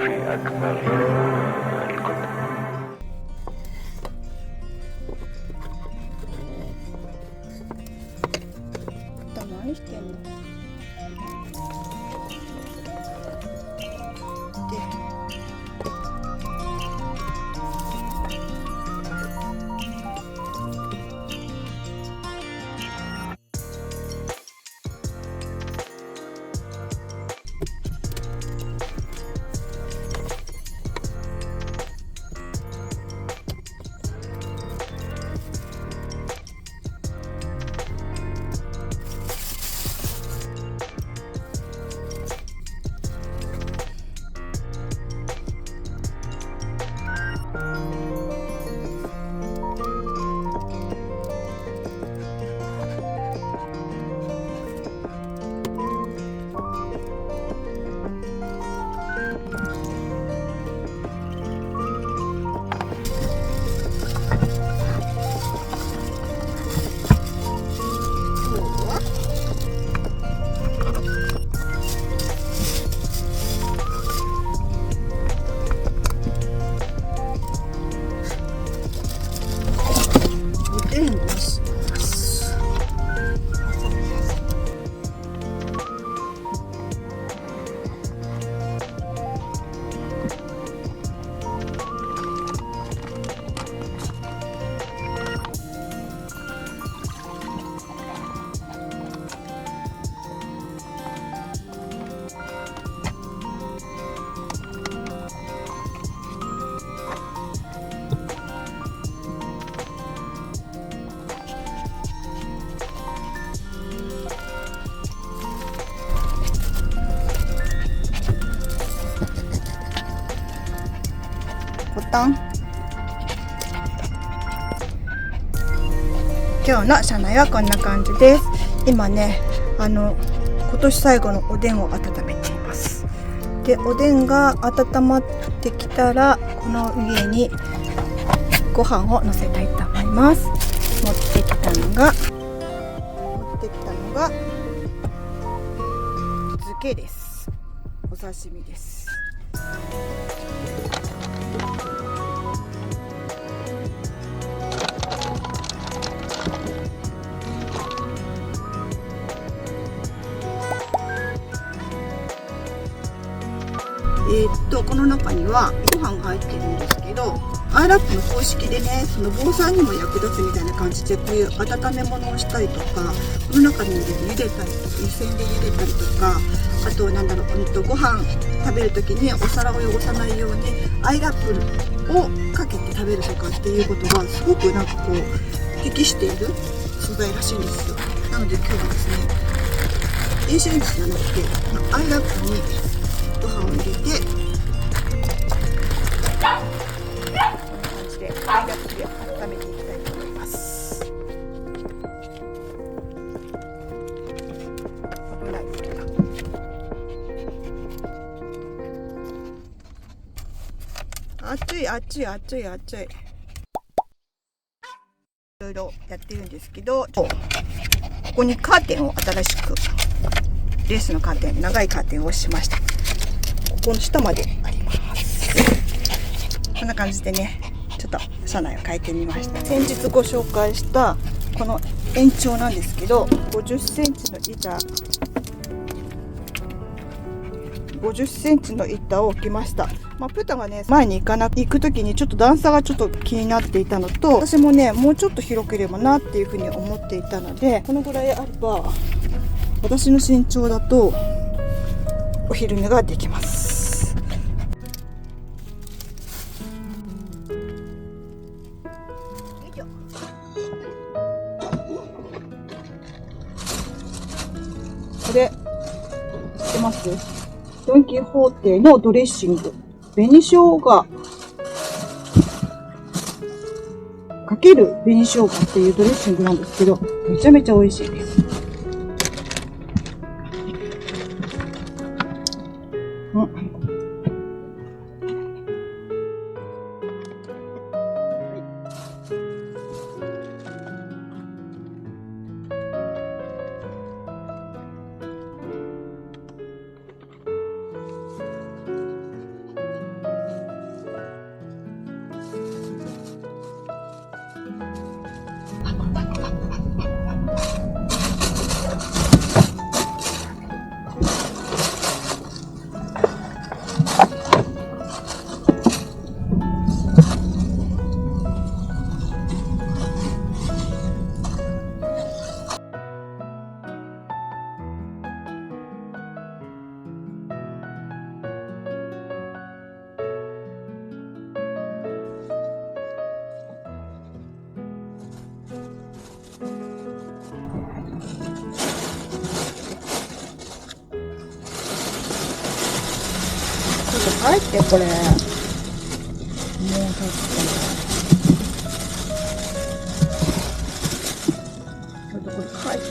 何してんの？ボタン。今日の車内はこんな感じです。今ね、今年最後のおでんを温めています。で、おでんが温まってきたら、この上にご飯をのせたいと思います。持ってきたのが漬けです。お刺身です。この中にはご飯が入ってるんですけど、アイラップの公式でね、その防災にも役立つみたいな感じで、こういう温め物をしたりとか、この中に入れて茹でたりとか、湯煎で茹でたりとか、あとご飯食べる時にお皿を汚さないようにアイラップをかけて食べるとかっていうことがすごくなんかこう適している素材らしいんですよ。なので今日はですね、電子レンジじゃなくてアイラップにご飯を入れて、こんな感じでアイラップで温めていきたいと思います。危ない。熱い熱い熱い熱い。いろいろやってるんですけど、ここにカーテンを新しくレースのカーテン、長いカーテンをしました。ここの下まであります。こんな感じでね、ちょっと車内を変えてみました。先日ご紹介したこの延長なんですけど、50センチの板を置きました。プータがね、前に行く時にちょっと段差がちょっと気になっていたのと、私もね、もうちょっと広ければなっていうふうに思っていたので、このぐらいあれば私の身長だとお昼寝ができます。これ知ってます？ドン・キホーテのドレッシング、紅生姜かける紅生姜っていうドレッシングなんですけど、めちゃめちゃ美味しいです。入ってこれ。もうちょっとこれ入って。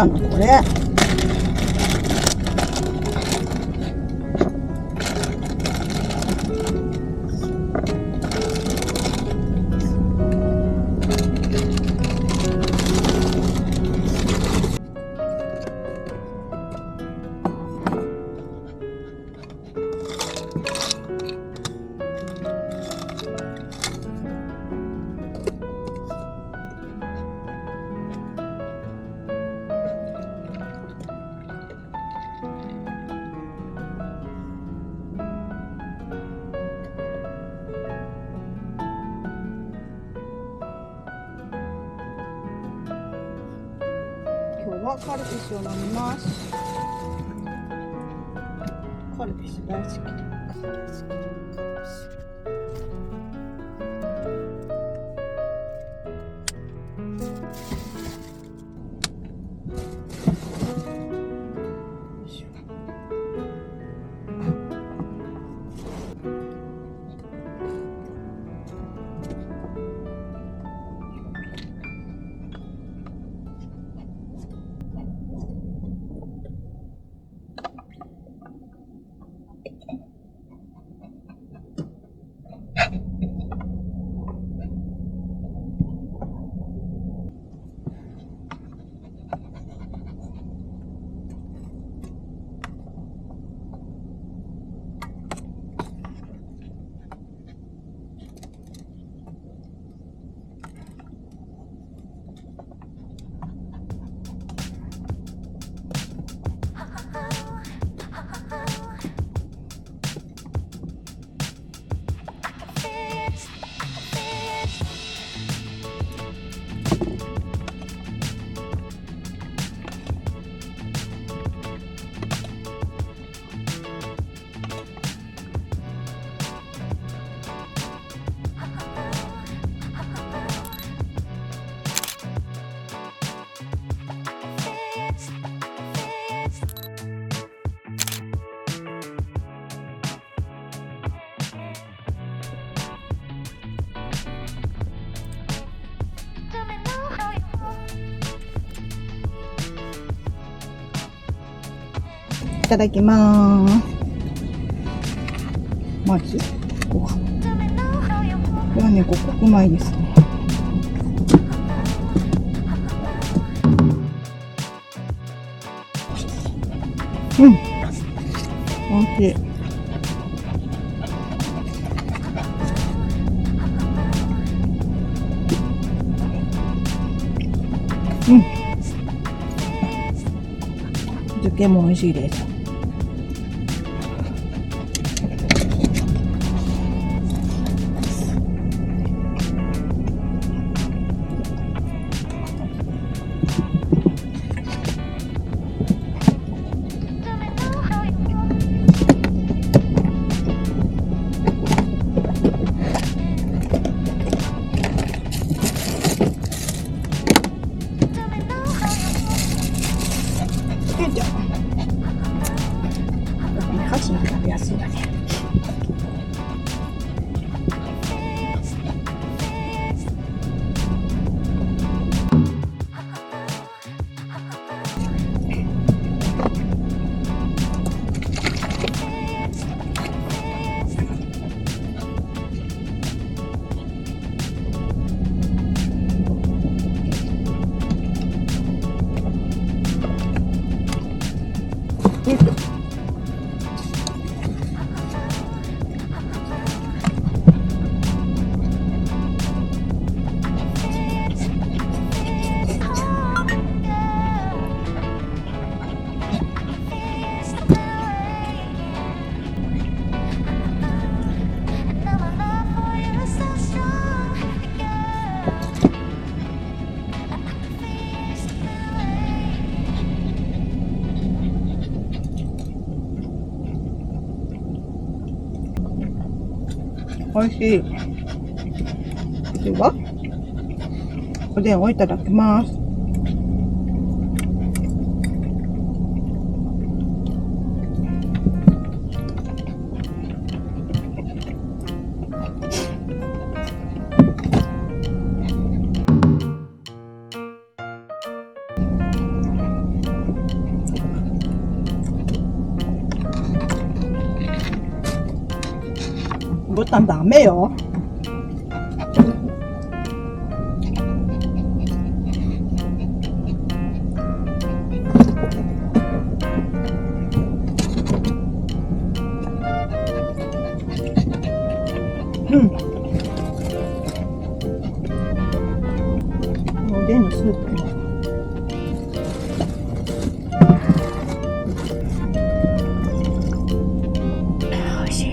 これ今日はカルピスを飲みます。カルピス大好き。いただきます。まずご飯。これはね、五穀米ですね。うん。おいしい。うん。漬けも美味しいです。箸が食べやすいだね。美味しい。では、おでんをいただきます。ボタンダメよ。おでんのスープもおいしい。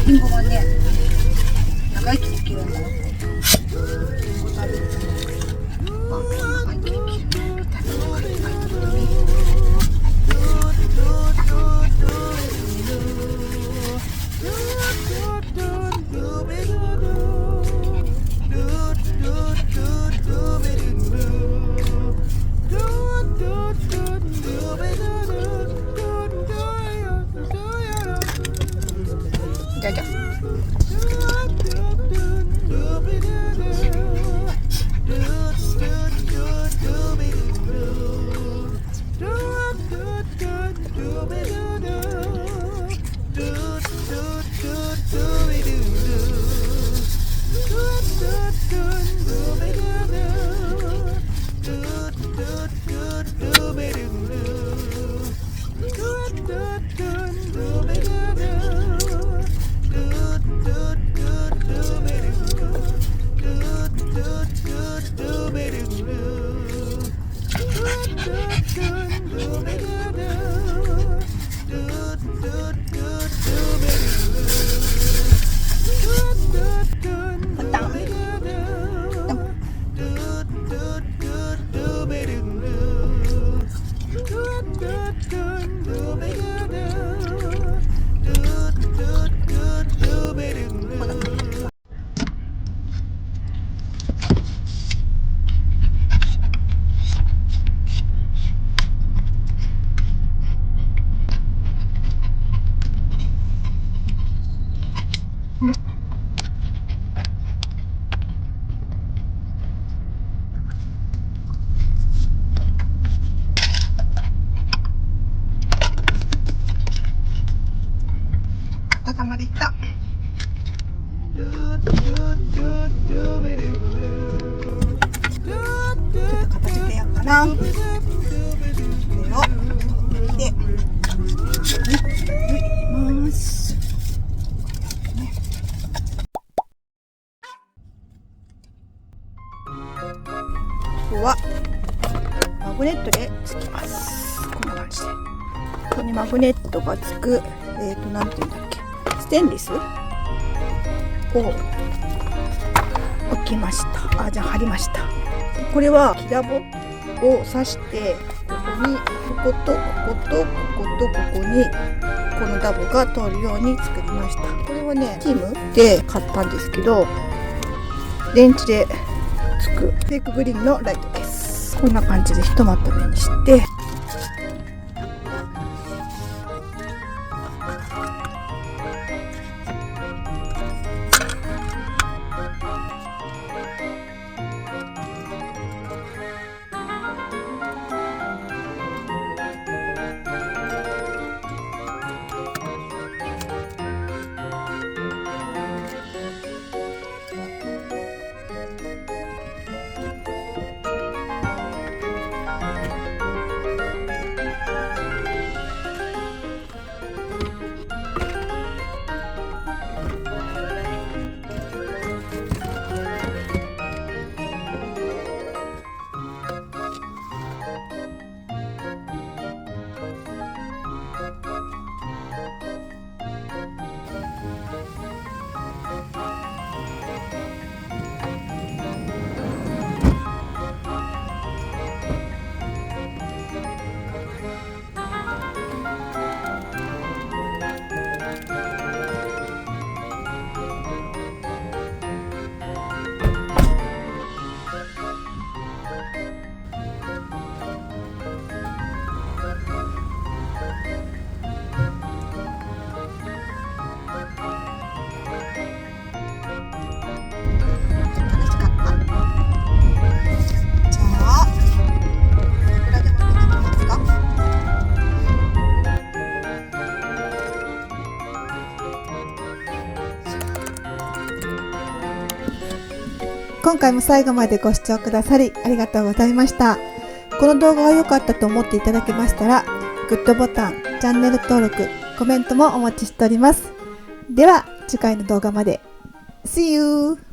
リンゴはね、長生きできるんだよ。リンゴ食べると長生きできる。ビタミンがいっぱい取れるね。じゃじゃ。朝まで行った。ちょっと片付けやっかな。これをでます。ここはグネットでつきます。こんな感じで。ここにマグネットがつく、なんていうんだっけ、ステンレスを置きました。じゃあ貼りました。これはキラボを刺して、ここにこことこことこことここにこのダボが通るように作りました。これはね、ティムで買ったんですけど、電池でつくフェイクグリーンのライトです。こんな感じでひとまとめにして、今回も最後までご視聴くださりありがとうございました。この動画が良かったと思っていただけましたら、グッドボタン、チャンネル登録、コメントもお待ちしております。では次回の動画まで。See you!